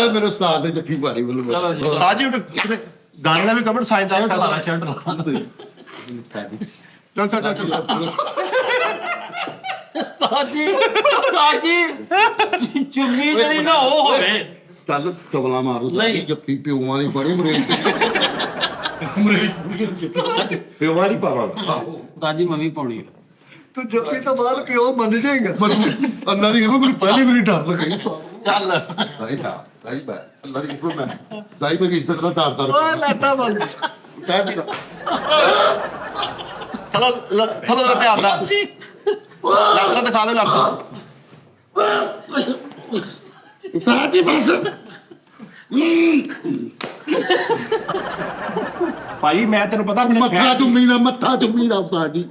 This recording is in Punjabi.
ਮੇਰੇ ਉਸਤਾਦ ਦੇ ਜੱਫੀ ਪਾਣੀ ਵੱਲੋਂ ਸਾਜੀ ਗਾਣੇ ਦਾ ਵੀ ਕਮੈਂਟ ਸਾਇੰਸ ਦਾ ਸ਼ਰਟ ਲਾ ਚੱਲ ਚੱਲ ਚੱਲ ਸਾਜੀ ਚੁੰਮੀ ਜਿਹੜੀ ਨਾ ਉਹ ਹੋਵੇ ਚੱਲ ਚੁਗਲਾ ਮਾਰ ਨਹੀਂ। ਜੱਫੀ ਪਿਓਾਂ ਦੀ ਬੜੀ ਮਰੇਜ ਪਿਓ ਵਾਲੀ ਪਾਵਾਂਗਾ ਸਾਜੀ ਮੰਮੀ ਪਾਉਣੀ ਤੂੰ ਜੱਫੀ ਤੋਂ ਬਾਅਦ ਪਿਓ ਮੰਨ ਜਾਏਗਾ ਅੱਲਾ ਦੀ ਕਿਰਪਾ ਮੈਨੂੰ ਪਹਿਲੀ ਵਾਰੀ ਡਰ ਲੱਗਾ ਚੱਲ ਸਹੀ ਥਾ ਸਹੀ ਬੈ ਅੱਲਾ ਦੀ ਕਿਰਪਾ ਮੈਂ ਸਹੀ ਮੇਰੀ ਇੱਜ਼ਤ ਦਾ ਡਰ ਓਏ ਲਾਟਾ ਬੰਦ ਕਹਿ ਦੇ ਚਲੋ ਚਲੋ ਧਿਆਨ ਨਾਲ ਲੱਤਾਂ ਦਿਖਾ ਦੇ ਲੱਤਾਂ ਸਾਡੀ ਬਸ ਭਾਈ ਮੈਂ ਤੈਨੂੰ ਪਤਾ ਆਪਣੇ ਮੱਥਾ ਚੁੰਮੀ ਦਾ ਸਾਡੀ